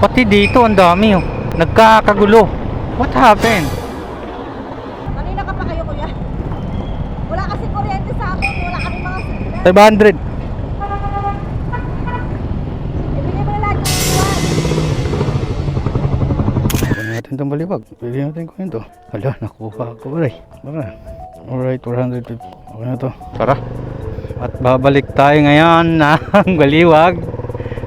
Pati dito ang dami oh. Nagkakagulo. What happened? Kanina ka pa kayo, kuya. Wala kasi kuryente sa amin. Wala kami mga signal. 500. Ibigay mo na lahat yung iwan. Kunin natin itong baliwag. Pwede natin kunin ito. Hala, nakuha ko rin. Tara. Alright, 450. Okay na to. Tara. At babalik tayo ngayon ng baliwag.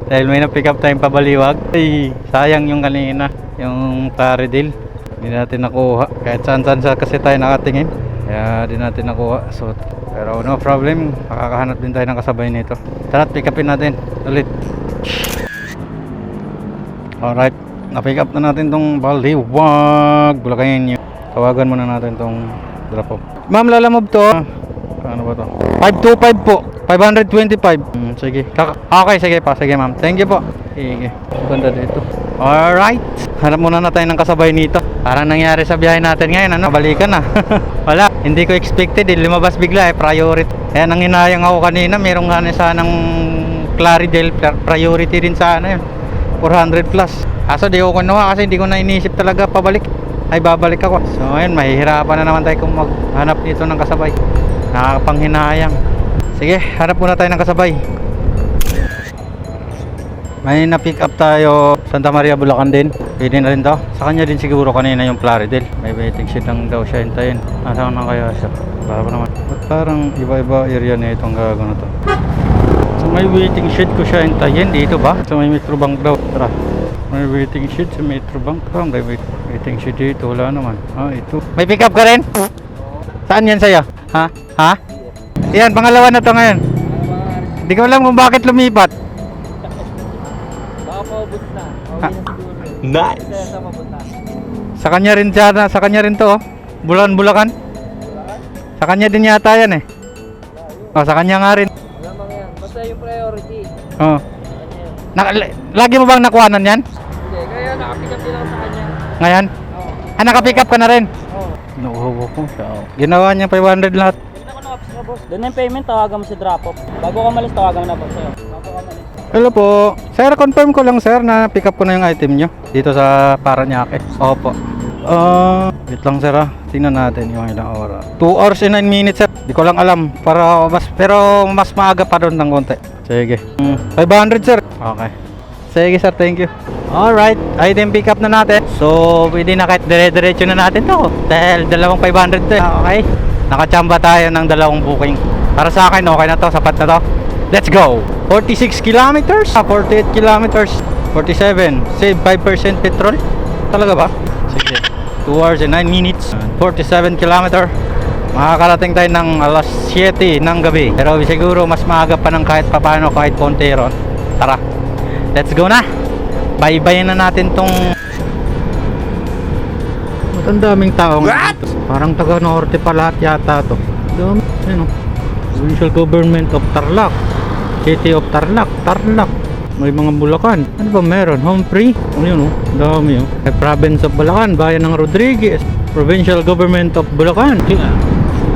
Dahil may na-pick up tayong pabaliwag. Ay, sayang yung kanina. Yung Plaridel. Hindi natin nakuha. Kahit saan-saan kasi tayo nakatingin. Kaya di natin nakuha. So, pero no problem. Makakahanap din tayo ng kasabay nito. Tara, pick upin natin. Ulit. Alright. Na-pick up na natin tong baliwag. Bulacan yun. Tawagan muna natin tong drop off. Ma'am, lalamove to. Ano ba to? 525 po. 525. Sige. Okay, sige pa. Sige ma'am. Thank you po. Sige. Ganda dito. Alright. Hanap muna na tayo ng kasabay nito. Parang nangyari sa biyahe natin ngayon. Ano? Balikan na. Wala. Hindi ko expected. Lumabas bigla eh. Priority. Kaya nang hinayang ako kanina. Merong gana sanang Plaridel. Priority din sana yun. 400 plus. Kaso di ko kunuha kasi hindi ko na inisip talaga pabalik. Ay babalik ako. So ayun. Mahihirapan na naman tayo kung maghanap dito ng kasabay. Nakakapanghinayang. Sige, hanap muna tayo ng kasabay. May na-pick up tayo Santa Maria, Bulacan din. Pwede na rin to. Sa kanya din siguro kanina yung Plaridel. May waiting shed lang daw siya hintayin. Nasaan na kaya siya? Baba naman. Ba't parang iba-iba area na itong gagawin na to? So may waiting shed ko siya hintayin. Dito ba? So may Metrobank daw. Tara. May waiting shed sa Metrobank. May waiting shed dito. Wala naman. Ito. May pick up ka rin? Saan yan sa'yo? Ha? Ha? Yan, pangalawa na to ngayon. Hindi ko alam kung bakit lumipat. Baka paubos na. Nice. Sa mapunta. Sa kanya rin siya, sa kanya rin to, oh. Bulacan. Sa kanya din yata yan eh. Oh, sa kanya nga rin. Wala mang yan. Basta yung priority. Oh. Kanya yun. Lagi mo bang nakuhanan yan? Hindi, kaya nakapick up din ako sa kanya. Ngayon? Oo. Naka-pick up ka na rin? Oo. Nakuha ko siya. Ginawa niya 500 lahat. Hindi na ako nakapis na boss. Doon na yung payment, tawagan mo si drop off. Bago ka malis, tawagan mo na boss sa'yo. Bago ka malis. Hello po. Sir, confirm ko lang sir na pick up ko na yung item nyo dito sa Paranaque. Opo. Wait lang sir ah. Tingnan natin yung ilang oras. 2 hours and 9 minutes sir. Di ko lang alam. Pero mas maaga pa doon ng konti. Sige. 500 sir. Okay. Sige sir, thank you. Alright, item pick up na natin. So, pwede na kahit dire-diretso na natin to. Dahil dalawang 500 to eh. Okay. Nakachamba tayo ng dalawang booking. Para sa akin, okay na to. Sapat na to. Let's go! 46 kilometers, 48 kilometers, 47. Save 5% petrol. Talaga ba? Sige. 2 hours and 9 minutes, 47 kilometer. Makakarating tayo ng alas 7 ng gabi. Pero siguro mas maaga pa ng kahit papano, kahit konti ron. Tara. Let's go na. Bye-bye na natin tong... Ang daming tao nga dito. Parang taga-norte pa lahat yata to. Dami. Ano? Provincial Government of Tarlac. City of Tarlac. Tarlac. May mga Bulacan. Ano ba meron? Home free? Ano yun oh? Dami oh. Province of Bulacan. Bayan ng Rodriguez. Provincial Government of Bulacan.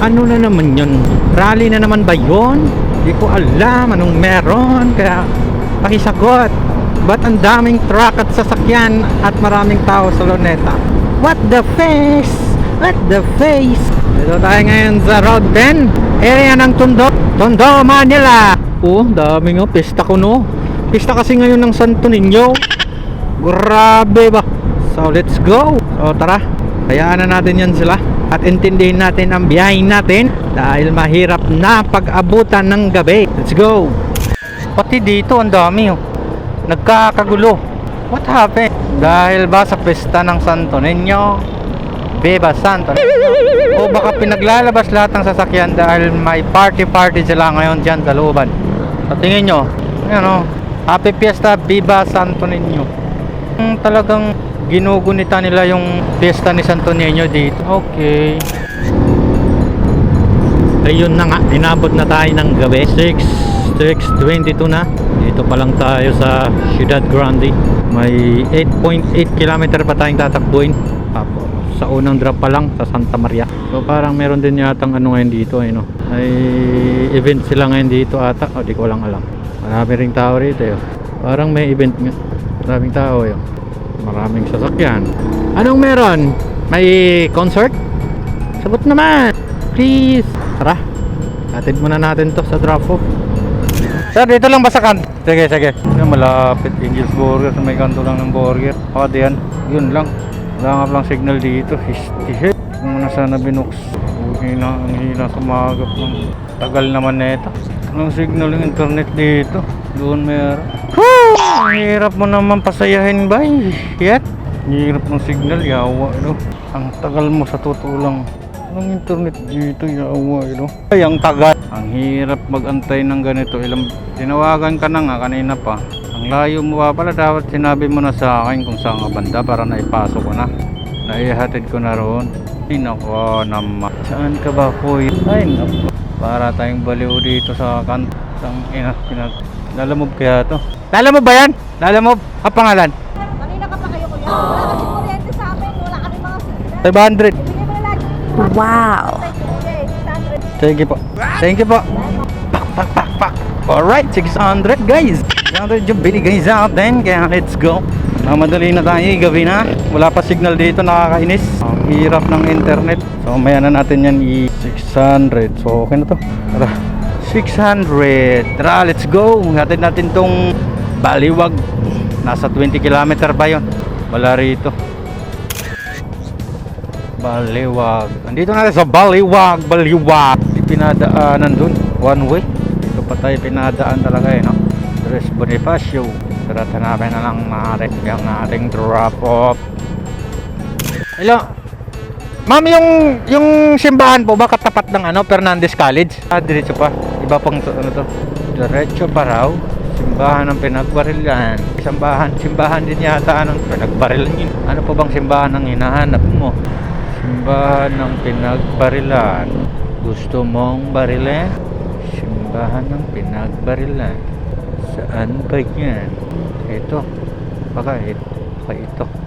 Ano na naman yun? Rally na naman ba yun? Hindi ko alam anong meron. Kaya pakisagot. Ba't ang daming truck at sasakyan at maraming tao sa Luneta? What the face? What the face? Dito tayo ngayon sa Road 10 area ng Tondo, Manila. Dami nga, pista ko no. Pista kasi ngayon ng Santo Niño. Grabe ba? So let's go. So tara, hayaan na natin yan sila at intindihin natin ang biyahe natin dahil mahirap na pag-abutan ng gabi. Let's go. Pati dito ang dami oh. Nagkakagulo. What happened? Dahil ba sa pista ng Santo Niño? Beba Santo Niño? O baka pinaglalabas lahat ng sasakyan dahil may party sila ngayon dyan sa looban. Sa tingin nyo, ayan o, Happy Fiesta Viva Santo Niño. Talagang ginugunita nila yung pista ni Santo Niño dito. Okay. Ayun na nga, inabot na tayo ng gabi. 6:22 na. Dito pa lang tayo sa Ciudad Grande. May 8.8 kilometer pa tayong tatakbuhin. Sa unang drop pa lang sa Santa Maria. So parang meron din yatang ano ngayon dito eh, no? May event sila ngayon dito ata. Di ko lang alam. Marami ring tao rito eh. Parang may event nga. Maraming tao yun. Maraming sasakyan. Anong meron? May concert? Sagot naman! Please! Tara, atid muna natin to sa drop-off. Sir, dito lang ba sa kanto? Sige, sige. Yan, malapit. Angel's Burger. May kanto lang ng burger. O, diyan. Yun lang. Wala nga palang signal dito. Histihit. Kung na sana binuks. Ang hina sumagap ng tagal naman nito. Anong signal yung internet dito? Doon meron. Woo! Ang hirap mo naman pasayahin ba? Yan. Ang hirap ng signal. Yawa. No? Ang tagal mo sa totoo lang. Anong internet dito? Yawa. No? Ay, ang tagal. Ang hirap mag-antay ng ganito. Tinawagan ka na nga kanina pa. Ang layo mo pa pala. Dapat sinabi mo na sa akin kung saan ka banda para naipasok ko na. Naihatid ko na roon. Ay nako naman. Saan ka ba, Kuy? Ay nako. Para tayong baliw dito sa kantang ina. Lalamove kaya to. Lalamove ba yan? Lalamove? Ang pangalan? Kanina ka pa kayo kuya. Wala kasi kuryente sa amin. Wala kami mga signal. 500. Bigay mo na lagi. Wow. Okay, 600. Thank you po. Thank you po. Pak, pak, pak, pak. Alright, 600 guys. 600 yung binigay sa atin. Kaya let's go. Madali na tayo, gabi na. Wala pa signal dito, nakakainis. Ang hirap ng internet. So maya na natin yan i-600. So okay na to. Tara. 600. Tara, let's go. Hatid natin tong Baliwag. Nasa 20 km ba yun? Wala rito. Baliwag. Andito na sa Baliwag. Baliwag. Di pinadaanan dun. One way. Dito pa tayo pinadaan talaga eh, no? Tres Bonifacio. Tara, hanapin na lang natin yung ating drop off. Hello. Ma'am, yung simbahan po ba katapat ng Fernandez College? Diretso pa. Iba pang ano to? Diretso pa raw. Simbahan ng Pinagbarilan. Simbahan din yata ng Pinagbarilan yun. Ano po bang simbahan ang hinahanap mo? Simbahan ng Pinagbarilan. Gusto mong barilin? Simbahan ng Pinagbarilan. Saan ba yan? Ito. Baka ito.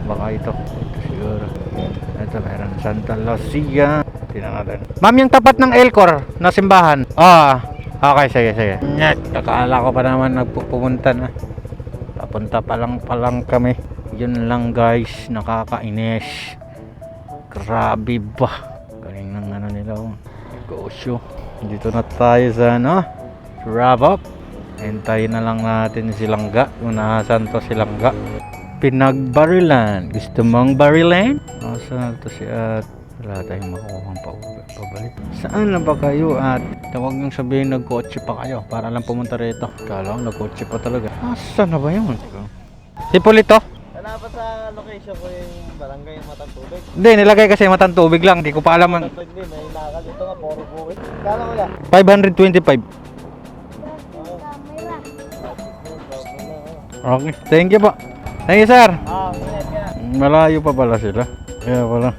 Baka ito. Ito siguro. Ito meron. Santa Lucia. Tingnan natin. Ma'am, yung tapat ng Elcor na simbahan. Okay, sige. Kakala ko pa naman nagpupunta na. Papunta pa lang kami. Yun lang guys. Nakakainis. Grabe ba? Galing ng nila. Negosyo. Dito na tayo sa wrap up. Hintayin na lang natin si Langga. Kung nasan to si Langga. Pinagbarilan. Gusto mong barilan? Saan to si at wala tayong makukuhang pabalik. Saan na ba kayo at tawag niyong sabihin nagkotse pa kayo para lang pumunta rito. Kala ko nagkotse pa talaga. Saan na ba yun? Si Polito? Wala pa sa location ko yung barangay yung Matang Tubig. Hindi, nilagay kasi Matang Tubig lang. Hindi ko pa alam. Hindi, may nakal. Ito nga, puro buwit. Kala ko yan. 525. Okay, thank you po. Thank you, sir. Ingat ka. Malayo pa pala sila. Kaya pala.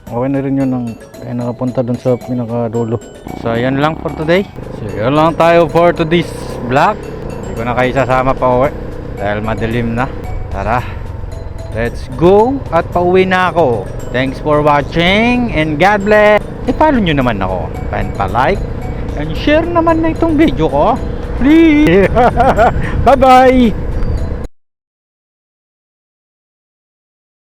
Okay na rin yun ay nakapunta dun sa pinakadulo. So, yan lang for today. So, yan lang tayo for today's vlog. Hindi ko na kayo sasama pa uwi. Dahil madilim na. Tara. Let's go. At pauwi na ako. Thanks for watching. And God bless. I-follow nyo naman ako. And pa-like. And share naman na itong video ko. Please. Bye-bye.